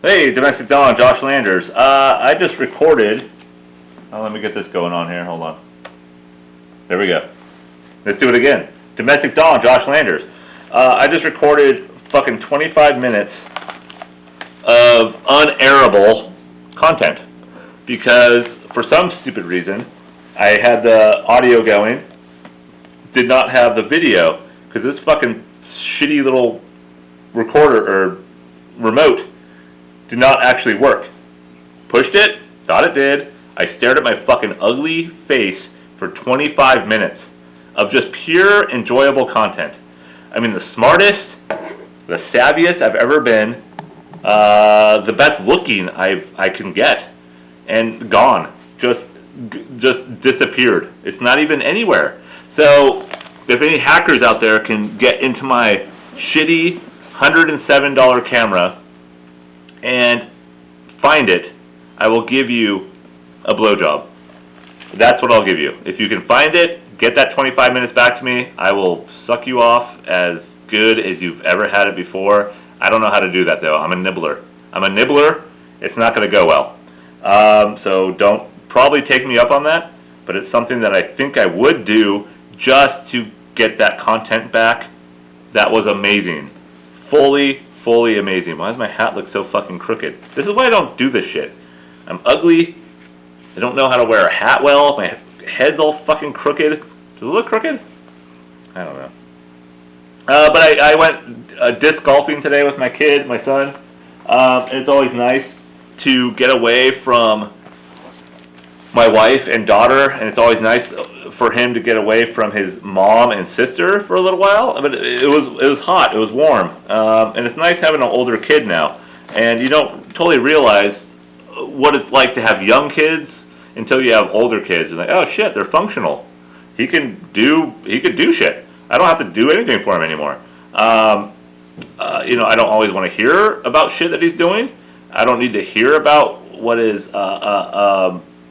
Hey, Domestic Dawn, Josh Landers. I just recorded. Oh, let me get this going on here. Hold on. There we go. Let's do it again. Domestic Dawn, Josh Landers. I just recorded fucking 25 minutes of unairable content because for some stupid reason I had the audio going, did not have the video because this fucking shitty little recorder or remote did not actually work. Pushed it, thought it did. I stared at my fucking ugly face for 25 minutes of just pure enjoyable content. I mean, the smartest, the savviest I've ever been, the best looking I can get, and gone. Just disappeared. It's not even anywhere. So if any hackers out there can get into my shitty $107 camera and find it, I will give you a blowjob. That's what I'll give you. If you can find it, get that 25 minutes back to me. I will suck you off as good as you've ever had it before. I don't know how to do that though. I'm a nibbler. It's not going to go well. So don't probably take me up on that, but it's something that I think I would do just to get that content back. That was amazing. Fully amazing. Why does my hat look so fucking crooked? This is why I don't do this shit. I'm ugly. I don't know how to wear a hat well. My head's all fucking crooked. Does it look crooked? I don't know. But I went disc golfing today with my kid, my son. It's always nice to get away from my wife and daughter, and it's always nice for him to get away from his mom and sister for a little while. But it was hot, it was warm, and it's nice having an older kid now. And you don't totally realize what it's like to have young kids until you have older kids. You're like, oh shit, they're functional. He could do shit. I don't have to do anything for him anymore. I don't always want to hear about shit that he's doing. I don't need to hear about what his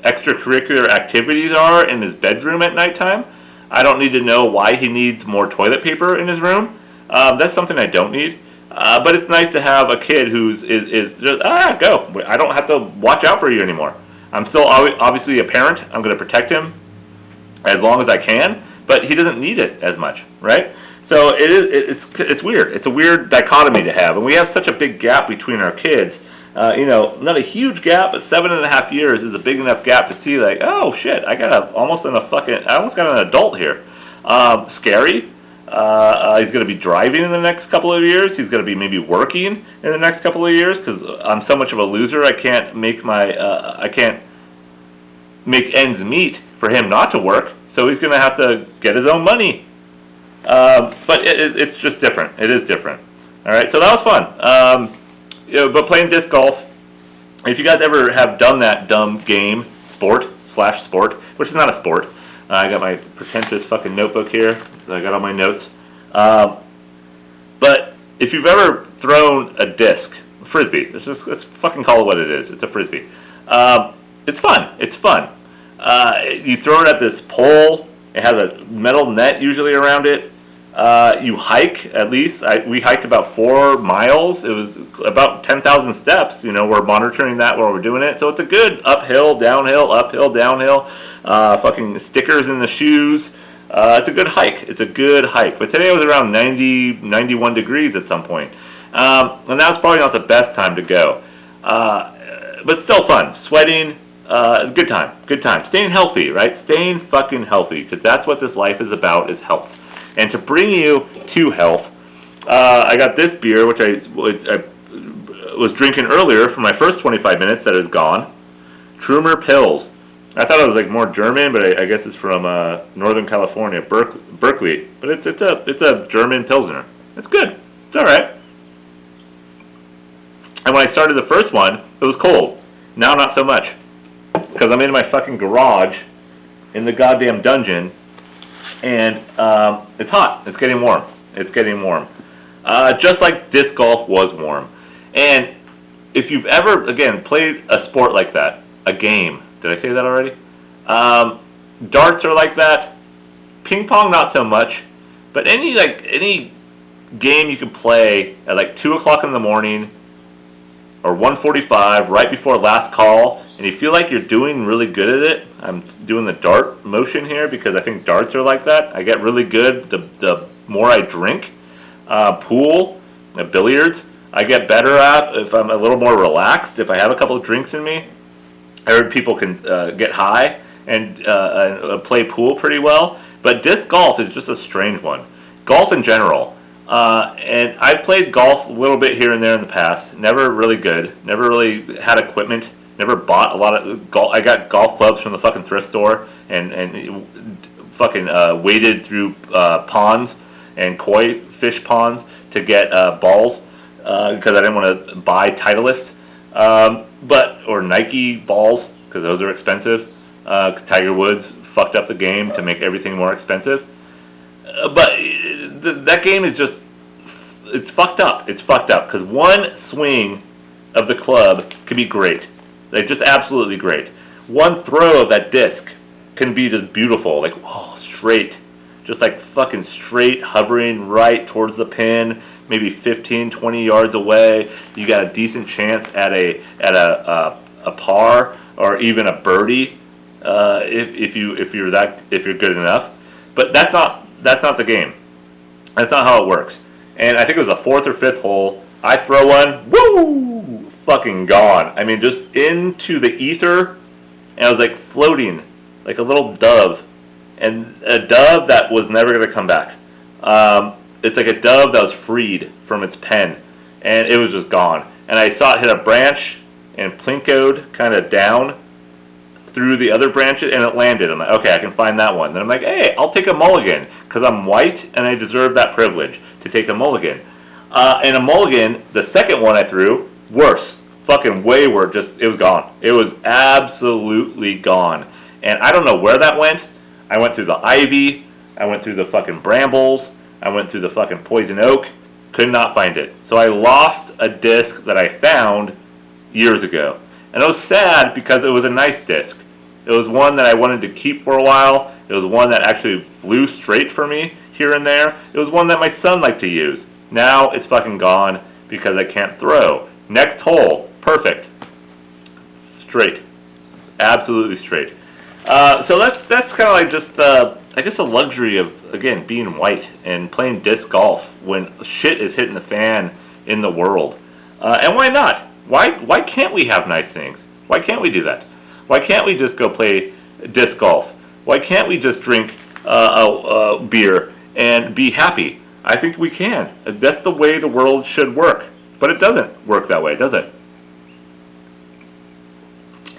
extracurricular activities are in his bedroom at nighttime. I don't need to know why he needs more toilet paper in his room. That's something I don't need. But it's nice to have a kid who's just go. I don't have to watch out for you anymore. I'm still obviously a parent. I'm going to protect him as long as I can, but he doesn't need it as much, right? So it's weird. It's a weird dichotomy to have, and we have such a big gap between our kids. Not a huge gap, but 7.5 years is a big enough gap to see like, oh shit, I almost got an adult here. Scary. He's going to be driving in the next couple of years. He's going to be maybe working in the next couple of years because I'm so much of a loser. I can't make ends meet for him not to work. So he's going to have to get his own money. But it's just different. It is different. All right. So that was fun. But playing disc golf. If you guys ever have done that dumb game, sport, which is not a sport. I got my pretentious fucking notebook here. So I got all my notes. But if you've ever thrown a disc, a frisbee, let's fucking call it what it is. It's a frisbee. It's fun. You throw it at this pole. It has a metal net usually around it. You hike at least. We hiked about 4 miles. It was about 10,000 steps. We're monitoring that while we're doing it. So it's a good uphill, downhill. Fucking stickers in the shoes. It's a good hike. But today it was around 90, 91 degrees at some point. And that's probably not the best time to go. But still fun. Sweating. Good time. Staying healthy, right? Staying fucking healthy. Because that's what this life is about, is health. And to bring you to health, I got this beer, which I was drinking earlier for my first 25 minutes that is gone. Trumer Pils. I thought it was like more German, but I guess it's from Northern California, Berkeley. But it's a German Pilsner. It's good. It's all right. And when I started the first one, it was cold. Now not so much, because I'm in my fucking garage, in the goddamn dungeon, and it's hot. It's getting warm. Just like disc golf was warm. And if you've ever, again, played a sport like that, a game. Did I say that already? Darts are like that. Ping pong, not so much. But any game you can play at like 2 o'clock in the morning or 145 right before last call, and you feel like you're doing really good at it. I'm doing the dart motion here because I think darts are like that. I get really good the more I drink. Pool, billiards, I get better at if I'm a little more relaxed, if I have a couple of drinks in me. I heard people can get high and play pool pretty well, but disc golf is just a strange one. Golf in general. And I've played golf a little bit here and there in the past. Never really good. Never really had equipment. Never bought a lot of golf. I got golf clubs from the fucking thrift store and fucking waded through ponds and koi fish ponds to get balls because I didn't want to buy Titleist. Or Nike balls because those are expensive. Tiger Woods fucked up the game to make everything more expensive. But that game is just, it's fucked up. It's fucked up because one swing of the club can be great. Like, just absolutely great. One throw of that disc can be just beautiful. Like, oh, straight. Just like fucking straight, hovering right towards the pin, maybe 15, 20 yards away. You got a decent chance at a par or even a birdie if you're good enough. But that's not the game. That's not how it works. And I think it was the fourth or fifth hole. I throw one, woo, fucking gone. I mean, just into the ether, and I was like floating, like a little dove, and a dove that was never gonna come back. It's like a dove that was freed from its pen, and it was just gone. And I saw it hit a branch and plinkoed kind of down through the other branches, and it landed. I'm like, okay, I can find that one. Then I'm like, hey, I'll take a mulligan because I'm white and I deserve that privilege to take a mulligan. And a mulligan, the second one I threw, worse, fucking way worse. Just, it was gone. It was absolutely gone. And I don't know where that went. I went through the ivy. I went through the fucking brambles. I went through the fucking poison oak. Could not find it. So I lost a disc that I found years ago. And it was sad because it was a nice disc. It was one that I wanted to keep for a while. It was one that actually flew straight for me here and there. It was one that my son liked to use. Now it's fucking gone because I can't throw. Next hole, perfect. Straight. Absolutely straight. So that's kind of like just, I guess, the luxury of, again, being white and playing disc golf when shit is hitting the fan in the world. And why not? Why can't we have nice things? Why can't we do that? Why can't we just go play disc golf? Why can't we just drink beer and be happy? I think we can. That's the way the world should work. But it doesn't work that way, does it?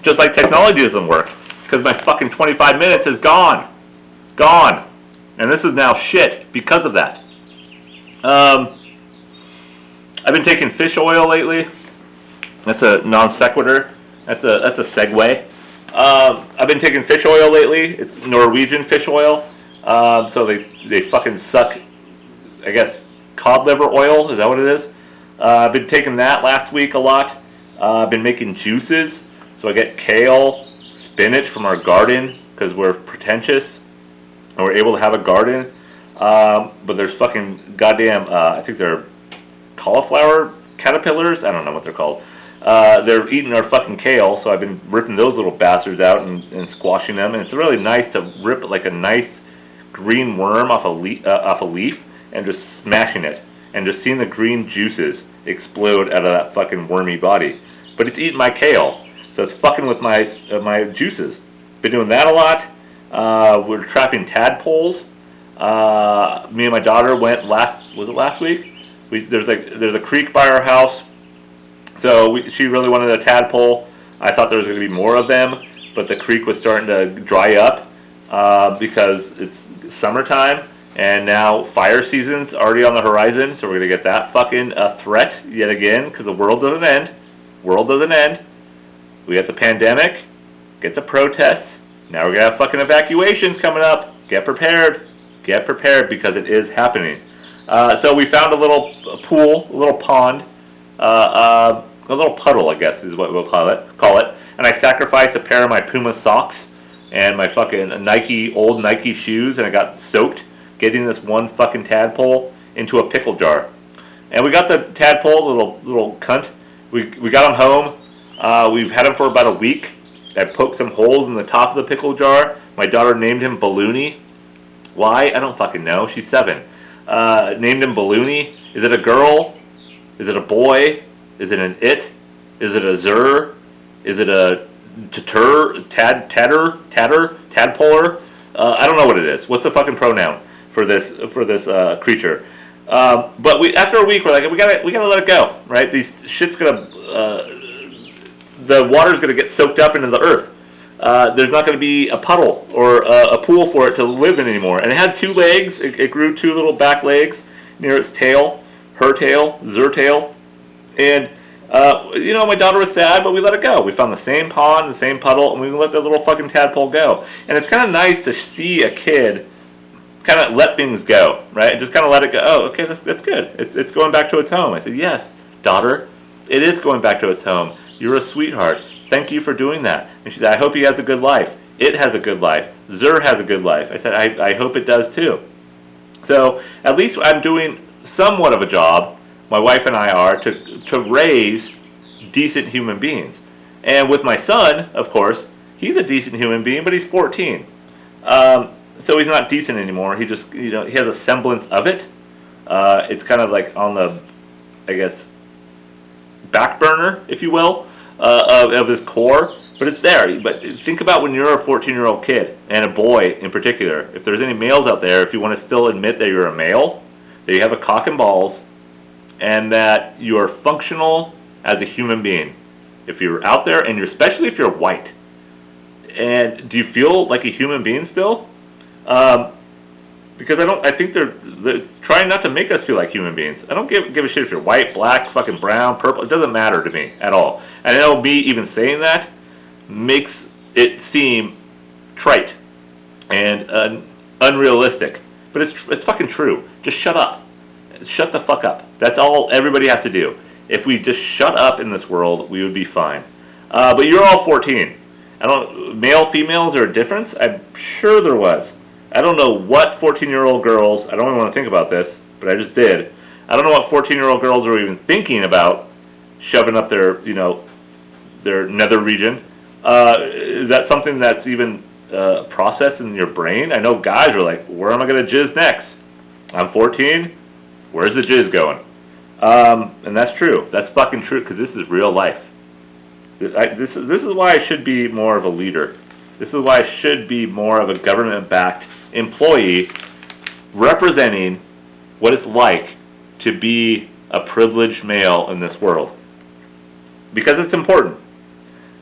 Just like technology doesn't work. Because my fucking 25 minutes is gone. Gone. And this is now shit because of that. I've been taking fish oil lately. That's a non sequitur. That's a segue. I've been taking fish oil lately. It's Norwegian fish oil. So they fucking suck, I guess, cod liver oil. Is that what it is? I've been taking that last week a lot. I've been making juices. So I get kale, spinach from our garden because we're pretentious and we're able to have a garden. But there's fucking goddamn, I think they're cauliflower caterpillars. I don't know what they're called. They're eating our fucking kale, so I've been ripping those little bastards out and squashing them. And it's really nice to rip like a nice green worm off a leaf and just smashing it and just seeing the green juices explode out of that fucking wormy body. But it's eating my kale, so it's fucking with my juices. Been doing that a lot. We're trapping tadpoles. Me and my daughter went last week? There's a creek by our house. So she really wanted a tadpole. I thought there was going to be more of them, but the creek was starting to dry up because it's summertime, and now fire season's already on the horizon, so we're going to get that fucking threat yet again because the world doesn't end. World doesn't end. We got the pandemic, get the protests, now we're going to have fucking evacuations coming up. Get prepared. Get prepared because it is happening. So we found a little pool, a little pond, a little puddle, I guess is what we'll call it. And I sacrificed a pair of my Puma socks and my fucking old Nike shoes, and I got soaked getting this one fucking tadpole into a pickle jar. And we got the tadpole, little cunt, We got him home. We've had him for about a week. I poked some holes in the top of the pickle jar. My daughter named him Balloony. Why? I don't fucking know. She's 7. Named him Balloony. Is it a girl? Is it a boy? Is it an it? Is it a zer? Is it a tatter, tadpoler? I don't know what it is. What's the fucking pronoun for this creature? But after a week, we're like, we gotta let it go, right? These shit's gonna, the water's gonna get soaked up into the earth. There's not gonna be a puddle or a pool for it to live in anymore. And it had 2 legs. It grew 2 little back legs near its tail, her tail, zer tail, and. My daughter was sad, but we let it go. We found the same pond, the same puddle, and we let the little fucking tadpole go. And it's kind of nice to see a kid kind of let things go, right? Just kind of let it go. Oh, okay, that's good. It's going back to its home. I said, yes, daughter, it is going back to its home. You're a sweetheart. Thank you for doing that. And she said, I hope he has a good life. It has a good life. Zer has a good life. I said, I hope it does too. So at least I'm doing somewhat of a job, my wife and I are, to raise decent human beings. And with my son, of course, he's a decent human being, but he's 14. So he's not decent anymore. He just, he has a semblance of it. It's kind of like on the, I guess, back burner, if you will, of his core. But it's there. But think about when you're a 14-year-old kid, and a boy in particular. If there's any males out there, if you want to still admit that you're a male, that you have a cock and balls, and that you are functional as a human being. If you're out there, and especially if you're white, and do you feel like a human being still? Because I think they're trying not to make us feel like human beings. I don't give a shit if you're white, black, fucking brown, purple. It doesn't matter to me at all. And I know me even saying that makes it seem trite and unrealistic, but it's fucking true. Just shut up. Shut the fuck up. That's all everybody has to do. If we just shut up in this world, we would be fine. But you're all 14. Male, females, are a difference? I'm sure there was. I don't know what 14-year-old girls, I don't even want to think about this, but I just did. I don't know what 14-year-old girls are even thinking about shoving up their nether region. Is that something that's even processed in your brain? I know guys are like, where am I going to jizz next? I'm 14. Where's the jizz going? And that's true. That's fucking true, because this is real life. This is why I should be more of a leader. This is why I should be more of a government-backed employee representing what it's like to be a privileged male in this world. Because it's important.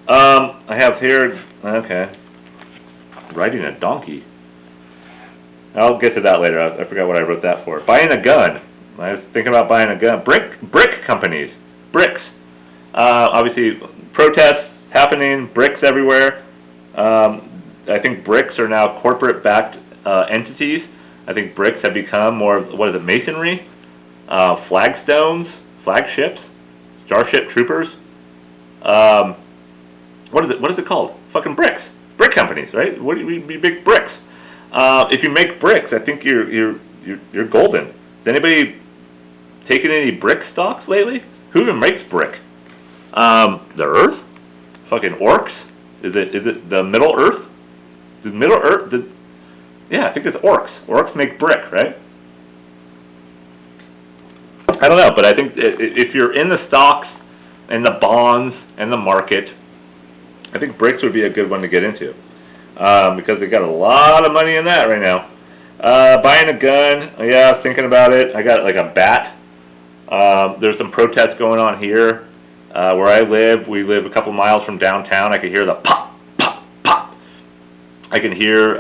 I have here, okay, riding a donkey. I'll get to that later. I forgot what I wrote that for. Buying a gun. I was thinking about buying a gun. Brick companies. Bricks. Obviously, protests happening. Bricks everywhere. I think bricks are now corporate-backed entities. I think bricks have become more, masonry? Flagstones? Flagships? Starship Troopers? What is it called? Fucking bricks. Brick companies, right? What do you mean, big bricks? If you make bricks, I think you're golden. Has anybody taken any brick stocks lately? Who even makes brick? The Earth? Fucking orcs? Is it the Middle Earth? The Middle Earth? Yeah, I think it's orcs. Orcs make brick, right? I don't know, but I think if you're in the stocks and the bonds and the market, I think bricks would be a good one to get into. Because they got a lot of money in that right now. Buying a gun, yeah, I was thinking about it. I got like a bat. There's some protests going on here. Where I live, we live a couple miles from downtown. I could hear the pop, pop, pop. I can hear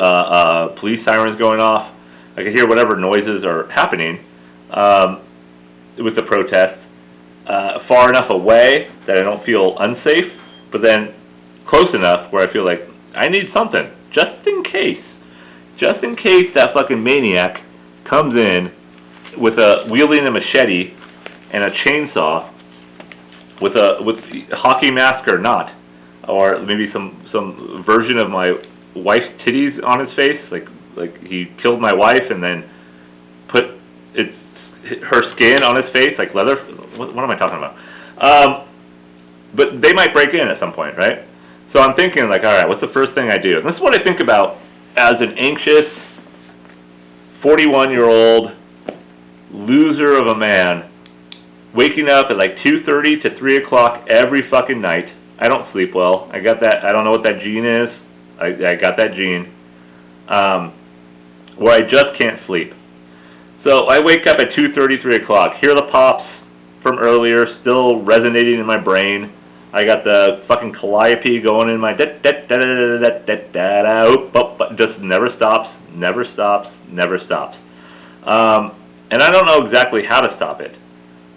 police sirens going off. I can hear whatever noises are happening with the protests. Far enough away that I don't feel unsafe, but then close enough where I feel like I need something, just in case that fucking maniac comes in with wielding a machete and a chainsaw, with hockey mask or not, or maybe some version of my wife's titties on his face, like he killed my wife and then put her skin on his face like leather. What am I talking about? but they might break in at some point, right? So I'm thinking like, all right, what's the first thing I do? And this is what I think about as an anxious 41-year-old loser of a man, waking up at like 2:30 to 3 o'clock every fucking night. I don't sleep well. I got that. I don't know what that gene is. I got that gene. Where I just can't sleep. So I wake up at 2:30, 3 o'clock. Hear the pops from earlier still resonating in my brain. I got the fucking calliope going in my just never stops, never stops, never stops. And I don't know exactly how to stop it.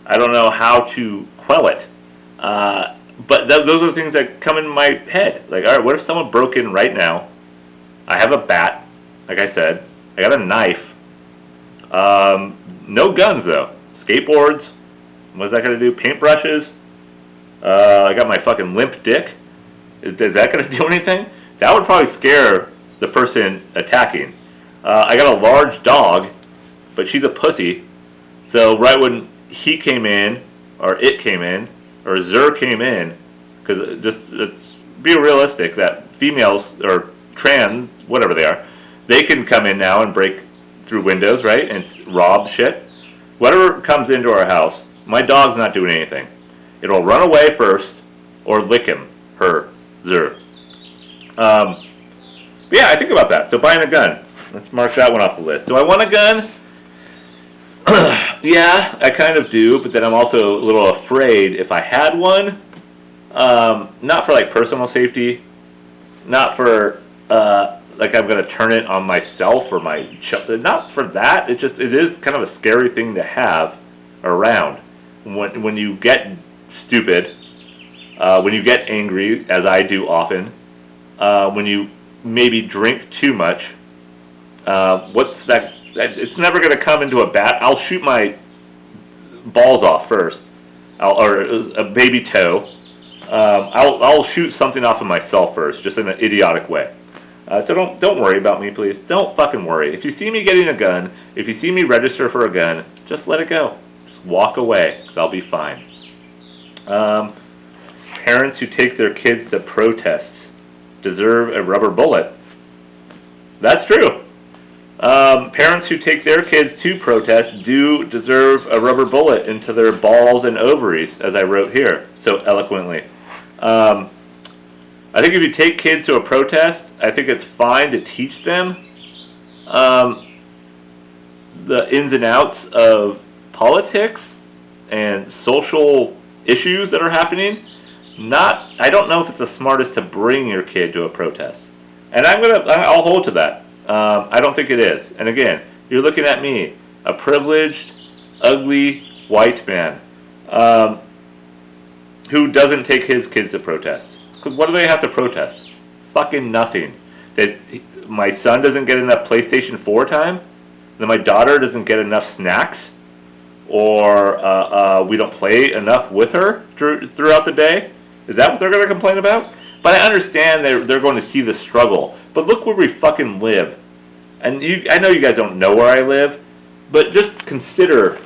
I don't know how to quell it. But those are the things that come in my head. Like, all right, what if someone broke in right now? I have a bat, like I said. I got a knife. No guns, though. Skateboards. What's that going to do? Paintbrushes. I got my fucking limp dick. Is that going to do anything? That would probably scare the person attacking. I got a large dog, but she's a pussy. So right when he came in, or it came in, or Zer came in, because let's be realistic that females, or trans, whatever they are, they can come in now and break through windows, right, and rob shit. Whatever comes into our house, my dog's not doing anything. It'll run away first, or lick him, her, Zer. Yeah, I think about that. So buying a gun. Let's mark that one off the list. Do I want a gun? Yeah, I kind of do, but then I'm also a little afraid if I had one, not for like personal safety, not for like I'm gonna turn it on myself or my not for that. It is kind of a scary thing to have around when you get stupid, when you get angry, as I do often, when you maybe drink too much. What's that? It's never going to come into a bat. I'll shoot my balls off first, or a baby toe. I'll shoot something off of myself first, just in an idiotic way. So don't worry about me, please. Don't fucking worry. If you see me getting a gun, if you see me register for a gun, just let it go. Just walk away, because I'll be fine. Parents who take their kids to protests deserve a rubber bullet. That's true. Parents who take their kids to protest do deserve a rubber bullet into their balls and ovaries, as I wrote here so eloquently. I think if you take kids to a protest, I think it's fine to teach them the ins and outs of politics and social issues that are happening. I don't know if it's the smartest to bring your kid to a protest, and I'll hold to that. I don't think it is. And again, you're looking at me, a privileged, ugly white man, who doesn't take his kids to protest. What do they have to protest? Fucking nothing. That my son doesn't get enough PlayStation 4 time, that my daughter doesn't get enough snacks, or we don't play enough with her throughout the day. Is that what they're going to complain about? But I understand they're going to see the struggle. But look where we fucking live. And I know you guys don't know where I live, but just consider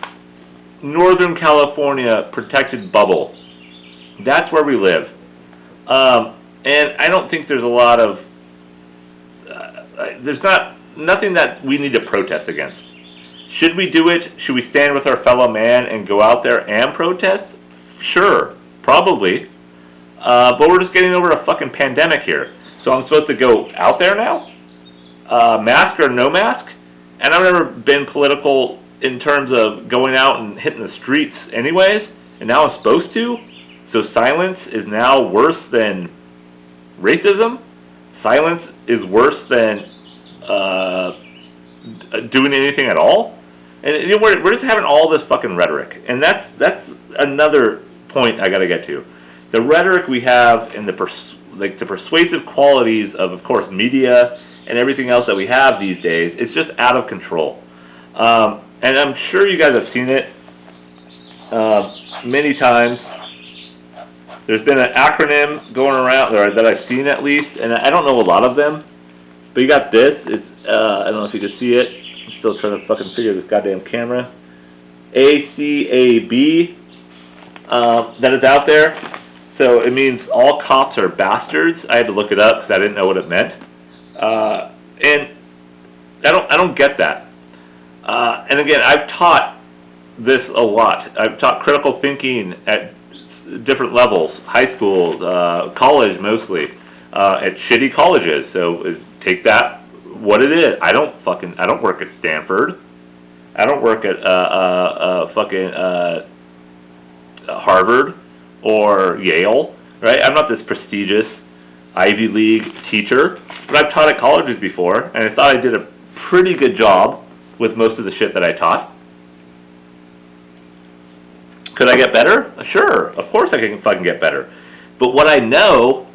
Northern California protected bubble. That's where we live. And I don't think there's a lot of... there's nothing that we need to protest against. Should we do it? Should we stand with our fellow man and go out there and protest? Sure, probably. But we're just getting over a fucking pandemic here. So I'm supposed to go out there now? Mask or no mask? And I've never been political in terms of going out and hitting the streets anyways. And now I'm supposed to? So silence is now worse than racism? Silence is worse than doing anything at all? And we're just having all this fucking rhetoric. And that's another point I gotta get to. The rhetoric we have and the persuasive qualities of course, media and everything else that we have these days, it's just out of control. And I'm sure you guys have seen it many times. There's been an acronym going around, or that I've seen at least, and I don't know a lot of them. But you got this. It's I don't know if you can see it. I'm still trying to fucking figure this goddamn camera. ACAB that is out there. So it means all cops are bastards. I had to look it up because I didn't know what it meant, and I don't get that. And again, I've taught this a lot. I've taught critical thinking at different levels, high school, college mostly, at shitty colleges. So take that what it is. I don't work at Stanford. I don't work at fucking Harvard or Yale, right? I'm not this prestigious Ivy League teacher, but I've taught at colleges before, and I thought I did a pretty good job with most of the shit that I taught. Could I get better? Sure, of course I can fucking get better. But what I know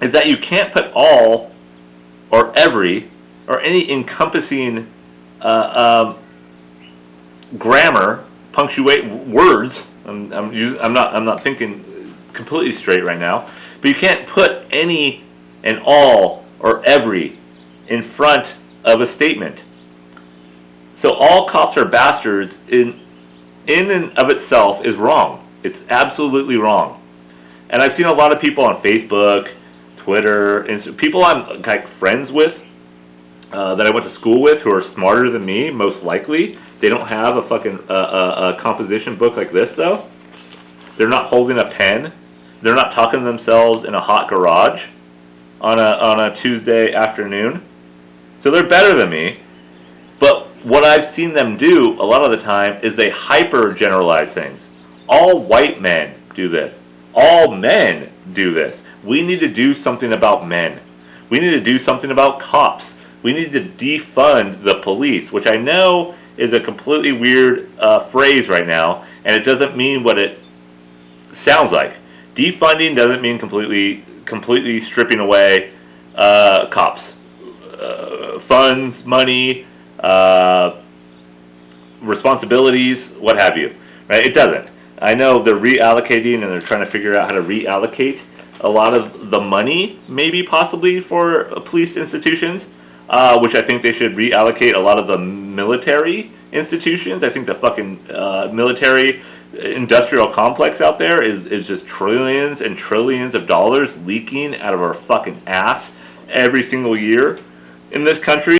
is that you can't put all or every or any encompassing grammar, punctuate words. I'm not thinking completely straight right now. But you can't put any and all or every in front of a statement. So all cops are bastards in and of itself is wrong. It's absolutely wrong. And I've seen a lot of people on Facebook, Twitter, people I'm like friends with that I went to school with who are smarter than me, most likely. They don't have a fucking a composition book like this though. They're not holding a pen. They're not talking to themselves in a hot garage on a Tuesday afternoon. So they're better than me. But what I've seen them do a lot of the time is they hyper generalize things. All white men do this. All men do this. We need to do something about men. We need to do something about cops. We need to defund the police, which I know is a completely weird phrase right now, and it doesn't mean what it sounds like. Defunding doesn't mean completely stripping away cops, funds, money, responsibilities, what have you. Right? It doesn't. I know they're reallocating and they're trying to figure out how to reallocate a lot of the money, maybe possibly for police institutions, which I think they should reallocate a lot of the military institutions. I think the fucking military industrial complex out there is just trillions and trillions of dollars leaking out of our fucking ass every single year in this country.